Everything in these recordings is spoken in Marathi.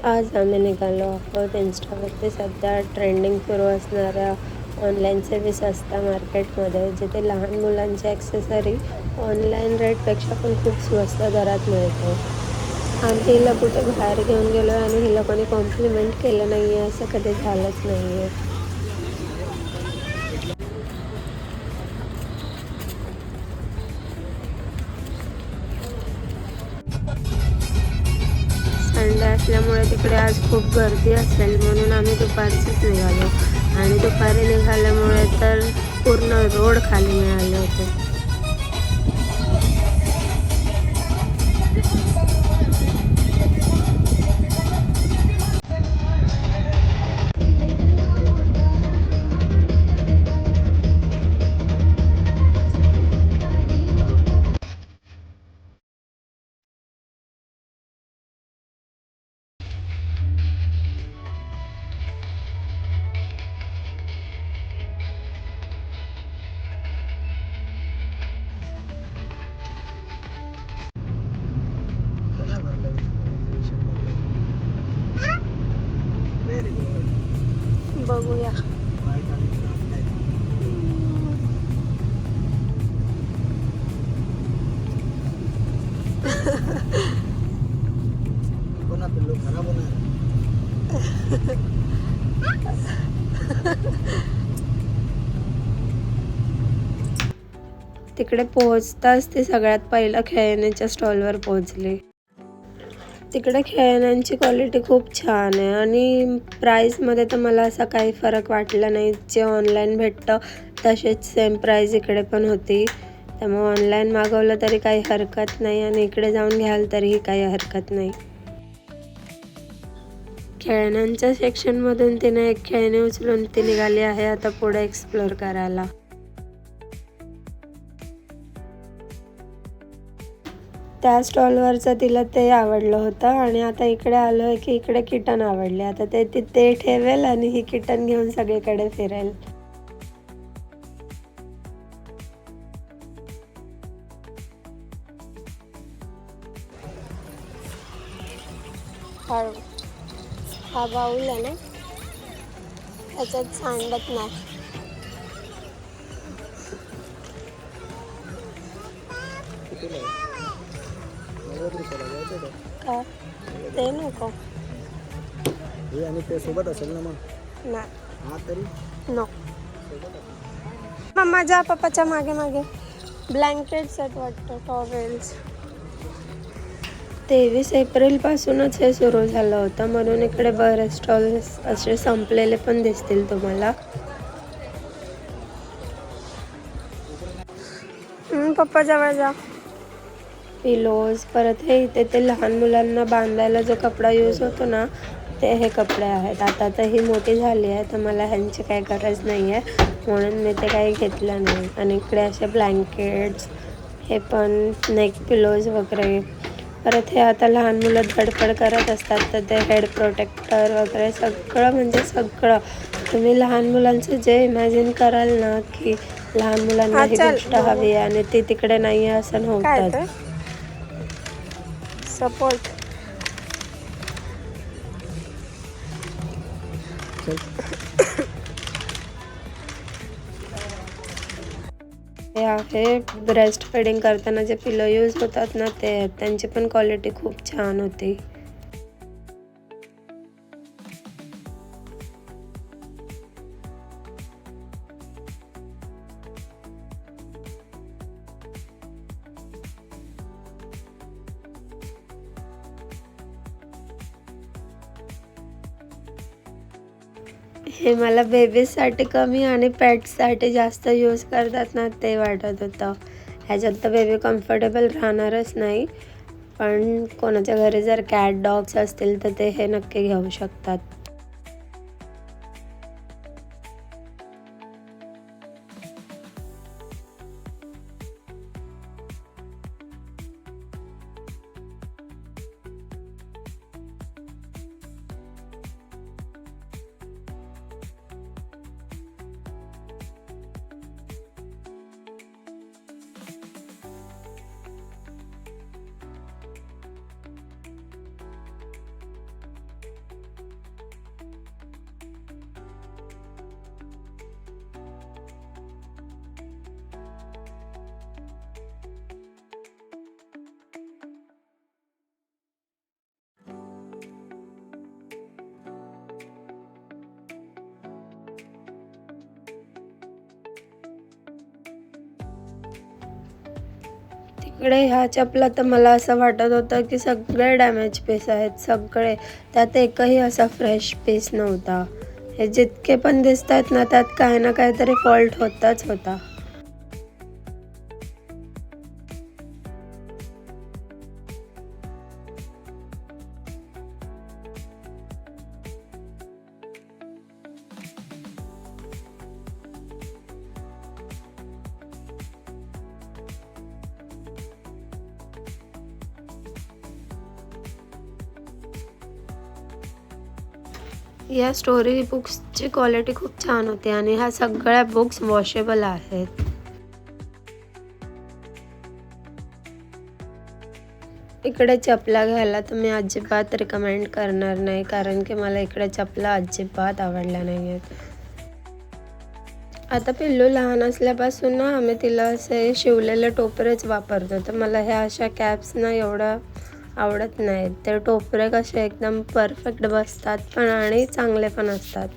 आज आम्ही निघालो आहोत इन्स्टावरती सध्या ट्रेंडिंग सुरू असणाऱ्या ऑनलाईन सर्विस असता मार्केटमध्ये, जिथे लहान मुलांची ॲक्सेसरी ऑनलाईन रेटपेक्षा पण खूप स्वस्त दरात मिळते. आम्ही हिला कुठे बाहेर घेऊन गेलो आणि हिला कोणी कॉम्प्लिमेंट केलं नाही आहे असं कधी झालंच नाही आहे. संडे असल्यामुळे तिकडे आज खूप गर्दी असेल म्हणून आम्ही दुपारचीच निघालो आणि दुपारी निघाल्यामुळे तर पूर्ण रोड खाली मिळाले होते. बघूया. तिकडे पोहोचताच ते सगळ्यात पहिलं खेळण्याच्या स्टॉलवर पोहोचले. तिकडे खेळण्यांची क्वालिटी खूप छान आहे आणि प्राईसमध्ये तर मला असा काही फरक वाटला नाही. जे ऑनलाईन भेटतं तसेच सेम प्राईस इकडे पण होती. त्यामुळे ऑनलाईन मागवलं तरी काही हरकत नाही आणि इकडे जाऊन घ्याल तरीही काही हरकत नाही. खेळण्यांच्या सेक्शनमधून तिने एक खेळणी उचलून ती निघाली आहे आता पुढे एक्सप्लोअर करायला. त्या स्टॉलवरचं तिला ते आवडलं होतं आणि आता इकडे आलो आहे की इकडे किटन आवडले. आता ते ठेवेल आणि ही किटन घेऊन सगळीकडे फिरेल. हा बाऊल आहे ना, ह्याच्यात सांडत नाही. का ते नको आणि ते सोबत असेल ना मग नाही हा तरी नो. मम्मा जा पप्पाच्या मागे मागे. ब्लँकेट्स आहेत वाटतं, टॉवेल्स. 23 एप्रिलपासूनच हे सुरू झालं होतं म्हणून इकडे बरेच स्टॉल्स असे संपलेले पण दिसतील तुम्हाला. पप्पा जवळ जा. पिलोज, परत हे इथे ते लहान मुलांना बांधायला जो कपडा यूज होतो ना, ते हे कपडे आहेत. आता तर ही मोठी झाली आहे तर मला ह्यांची काही गरज नाही आहे म्हणून मी ते काही घेतलं नाही. आणि इकडे असे ब्लँकेट्स, हे पण नेक पिलोज वगैरे. परत हे आता लहान मुलं धडपड करत असतात तर ते हेड प्रोटेक्टर वगैरे सगळं, म्हणजे सगळं तुम्ही लहान मुलांचं जे इमॅजिन कराल ना की लहान मुलांना ही गोष्ट हवी आहे आणि ती तिकडे नाही आहे असं नव्हतं. सपोर्ट हे आहे. ब्रेस्ट फिडिंग करताना जे पिलो यूज होतात ना, ते त्यांची पण क्वालिटी खूप छान होती. हे मला बेबीजसाठी कमी आणि पेट्ससाठी जास्त यूज करतात ना, ते वाटत होतं. ह्याच्यात तर बेबी कम्फर्टेबल राहणारच नाही, पण कोणाच्या घरी जर कॅट डॉग्स असतील तर ते हे नक्की घेऊ शकतात. इकडे ह्या चपला तर मला असं वाटत होतं की सगळे डॅमेज पीस आहेत सगळे, त्यात एकही असा फ्रेश पीस नव्हता. हे जितके पण दिसत आहेत ना त्यात काही ना काहीतरी फॉल्ट होताच होता. या स्टोरी बुक्सची क्वालिटी खूप छान होती आणि ह्या सगळ्या बुक्स वॉशेबल आहेत. इकडे चपला घ्यायला तर मी अजिबात रिकमेंड करणार नाही, कारण की मला इकडे चपला अजिबात आवडल्या नाही आहेत. आता पिल्लू लहान असल्यापासून ना आम्ही तिला असे शिवलेले टोपरेच वापरतो, तर मला ह्या अशा कॅप्स ना एवढं आवडत नाहीत. ते टोपरे कसे एकदम परफेक्ट बसतात पण आणि चांगले पण असतात,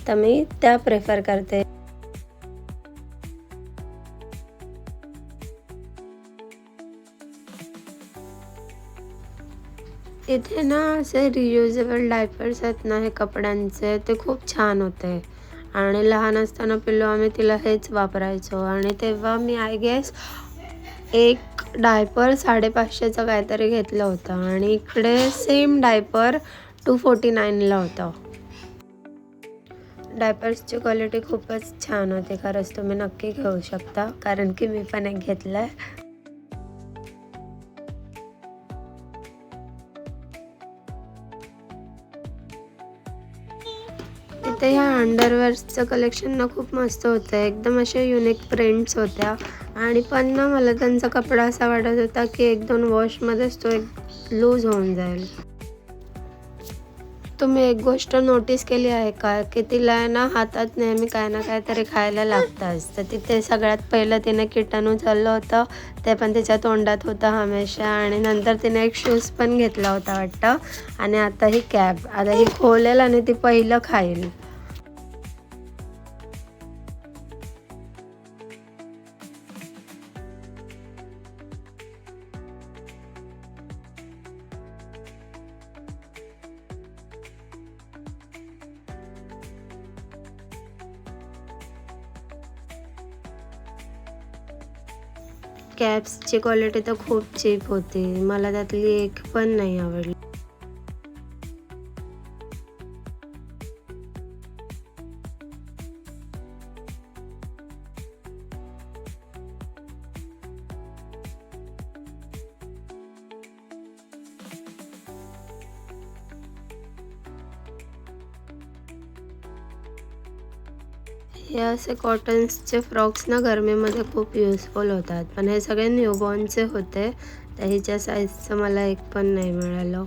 तर मी त्या प्रेफर करते. इथे ना असे रियुजेबल डायपर्स आहेत ना हे कपड्यांचे, ते खूप छान होते आणि लहान असताना पिल्लू आम्ही तिला हेच वापरायचो आणि तेव्हा मी आय गेस एक डायपर 550चा काहीतरी घेतलं होतं आणि इकडे सेम डायपर 249ला होतं. डायपर्सची क्वालिटी खूपच छान होती, खरंच तुम्ही नक्की घेऊ शकता, कारण की मी पण एक घेतलं आहे. इथे ह्या अंडरवेअर्सचं कलेक्शन ना खूप मस्त होतं, एकदम असे युनिक प्रिंट्स होत्या आणि पण ना मला त्यांचा कपडा असा वाटत होता की 1-2 वॉशमध्येच तो एक लूज होऊन जाईल. तुम्ही एक गोष्ट नोटीस केली आहे का की तिला ना हातात नेहमी काय ना काहीतरी खायला लागतंच, तर तिथे सगळ्यात पहिलं तिने किटाणू चाललं होतं, ते पण तिच्या तोंडात होतं हमेशा आणि नंतर तिने एक शूज पण घेतला होता वाटतं आणि आता ही कॅप, आता ही खोलेल आणि ती पहिलं खाईल. कॅप्सची क्वालिटी तर खूप चीप होती, मला त्यातली एक पण नाही आवडली. हे असे कॉटन्सचे फ्रॉक्स ना गरमीमध्ये खूप युजफुल होतात, पण हे सगळे न्यूबॉर्नचे होते, तर हिच्या साईजचं मला एक पण नाही मिळालं.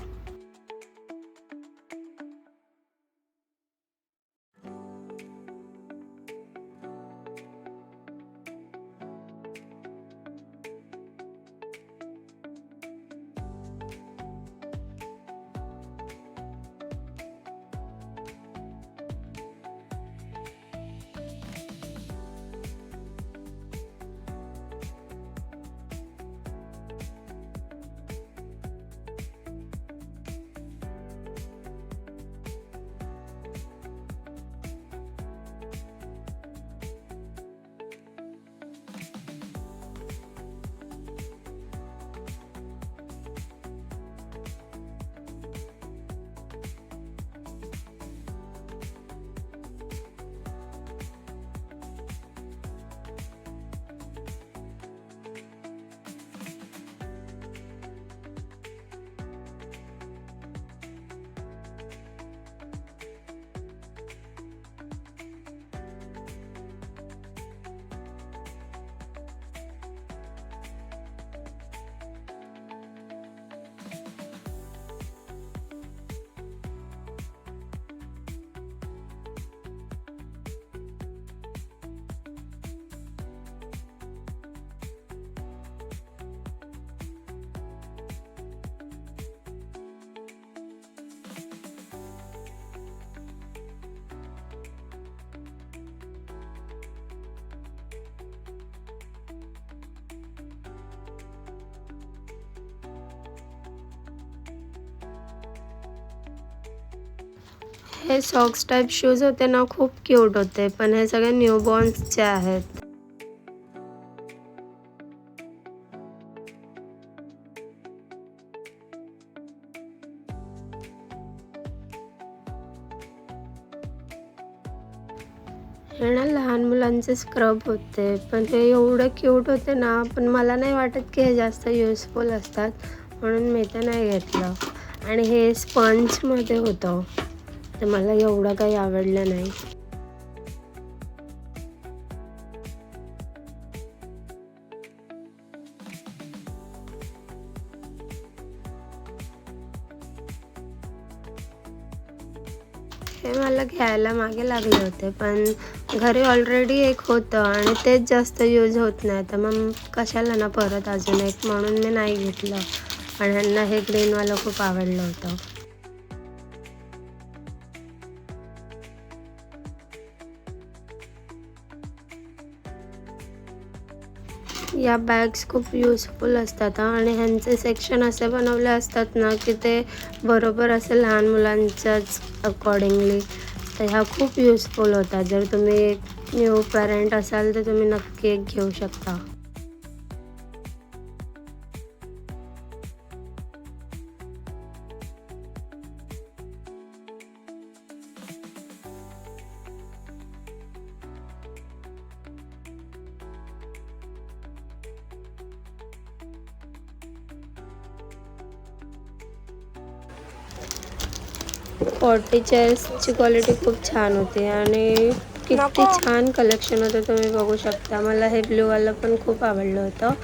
हे सॉक्स टाईप शूज होते ना, खूप क्यूट होते, पण हे सगळे न्यूबॉर्न्सचे आहेत. हे ना लहान मुलांचे स्क्रब होते, पण हे एवढे क्यूट होते ना, पण मला नाही वाटत की हे जास्त युजफुल असतात, म्हणून मी ते नाही घेतलं. आणि हे स्पंजमध्ये होतं, तर मला एवढं काही आवडलं नाही. हे मला घ्यायला मागे लागले होते, पण घरी ऑलरेडी एक होतं आणि तेच जास्त यूज होत नाही, तर मग कशाला ना परत अजून एक, म्हणून मी नाही घेतलं. आणि ह्यांना हे ग्रीनवालं खूप आवडलं होतं. या बॅग्स खूप युजफुल असतात आणि ह्यांचे सेक्शन असे बनवले असतात ना की ते बरोबर असे लहान मुलांच्याच अकॉर्डिंगली, तर ह्या खूप युजफुल होतात. जर तुम्ही एक न्यू पॅरेंट असाल तर तुम्ही नक्की एक घेऊ शकता. पॉटी चेअर्सची क्वालिटी खूप छान होती आणि किती छान कलेक्शन होतं तुम्ही बघू शकता. मला हे ब्ल्यूवालं पण खूप आवडलं होतं,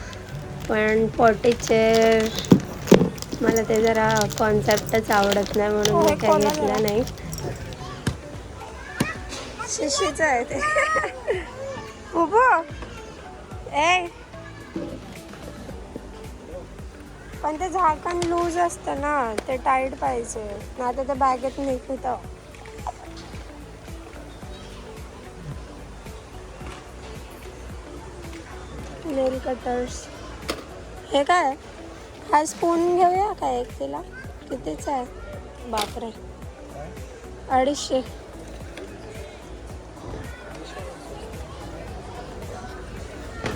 पण पॉटी चेअर मला ते जरा कॉन्सेप्टच आवडत नाही, म्हणून मी काही घेतलं नाही. शिशीचं आहे ते. ए पण ते झाकण लूज असतं ना, ते टाईट पाहिजे, नाही तर ते बॅगेत निघतं. नेल कटर्स. हे काय? हा स्पून घेऊया का एक तिला? कितीच आहे? बापरे, 250.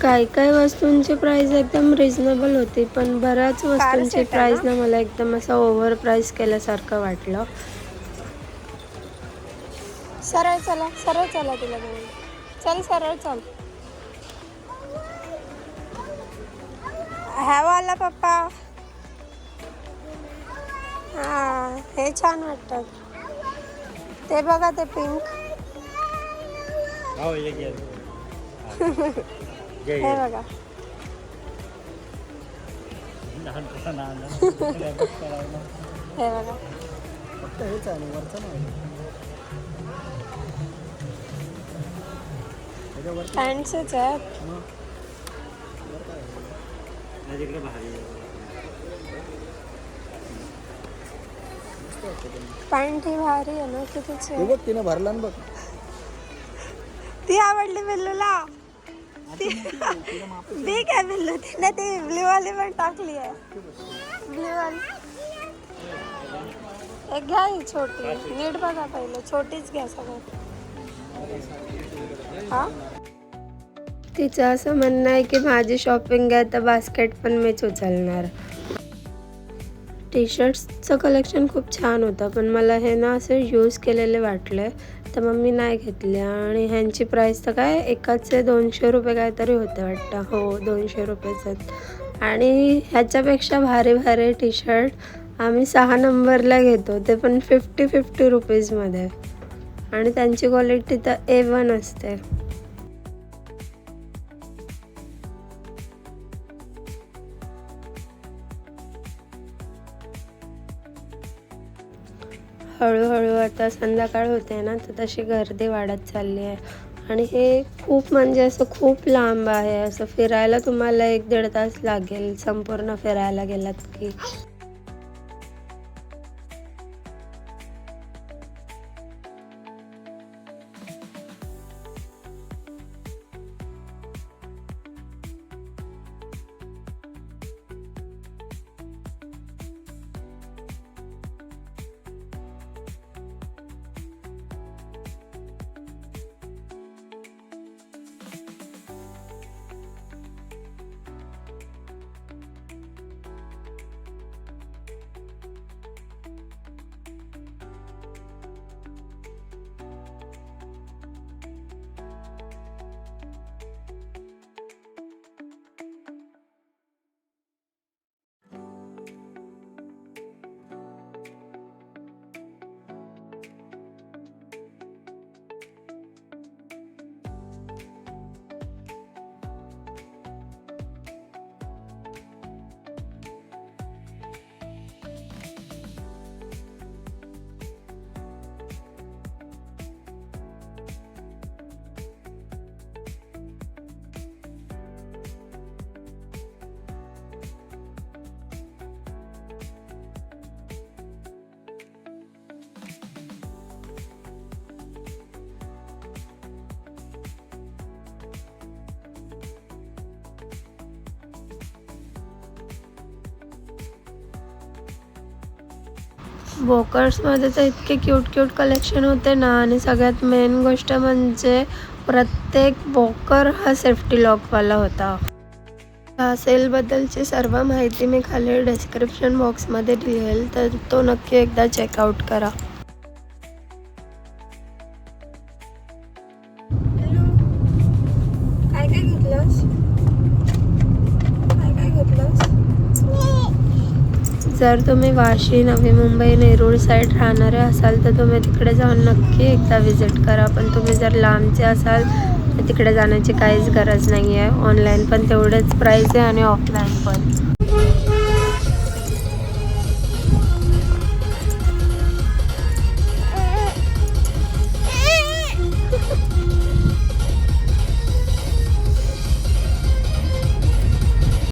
काही काही वस्तूंची प्राइस एकदम रिजनेबल होती, पण बऱ्याच वस्तूंची प्राइस ना मला एकदम असं ओव्हर प्राइस केल्यासारखं वाटलं. सरळ चला, सरळ चला, तिला घेऊन चल, सरळ चल. ह्या वाला पप्पा. हा, हे छान वाटतात. ते बघा, ते पिंक. हे बघा. हे बघा, फक्त हेच आहे वरचं नाही. पॅन्ट्सच आहेत. पॅन्ट ही भारी आहे ना, कितीची आहे? बघ, तिने भरला ना बघ. ती आवडली बिल्लूला. बिग आहे बिल्लू, तिने ती ब्ल्यू वाली पण टाकली आहे. ब्ल्यू वाली एक घ्या, ही छोटी. नीट बघा पहिलं, छोटीच घ्या सगळ्यात. हा, तिचं असं म्हणणं आहे की माझी शॉपिंग आहे तर बास्केट पण मीच उचलणार. टी शर्ट्सचं कलेक्शन खूप छान होतं, पण मला हे ना असे यूज केलेले वाटले, तर मग मी नाही घेतले. आणि ह्यांची प्राईस तर काय, एकाचे 200 रुपये काहीतरी होते वाटतं. हो, 200 रुपयेच आहेत. आणि ह्याच्यापेक्षा भारी भारी टी शर्ट आम्ही 6 नंबरला घेतो, ते पण 50 रुपीजमध्ये. आणि त्यांची क्वालिटी तर A1 असते. हळूहळू आता संध्याकाळ होते ना, तर तशी गर्दी वाढत चालली आहे. आणि हे खूप म्हणजे असं खूप लांब आहे. असं फिरायला तुम्हाला 1-1.5 तास लागेल, संपूर्ण फिरायला गेलात की. वॉकर्समध्ये तर इतके क्यूट क्यूट कलेक्शन होते ना, आणि सगळ्यात मेन गोष्ट म्हणजे प्रत्येक वॉकर हा सेफ्टी लॉकवाला होता. ह्या सेलबद्दलची सर्व माहिती मी खाली डिस्क्रिप्शन बॉक्समध्ये दिलेल, तर तो नक्की एकदा चेकआउट करा. काय काय घेतलंस? काय घेतलंस? जर तुम्ही वाशी, नवी मुंबई, नेरूळ साईड राहणारे असाल तर तुम्ही तिकडे जाऊन नक्की एकदा विजिट करा. पण तुम्ही जर लांबचे असाल तर तिकडे जाण्याची काहीच गरज नाही आहे. ऑनलाईन पण तेवढेच प्राईस आहे आणि ऑफलाईन पण.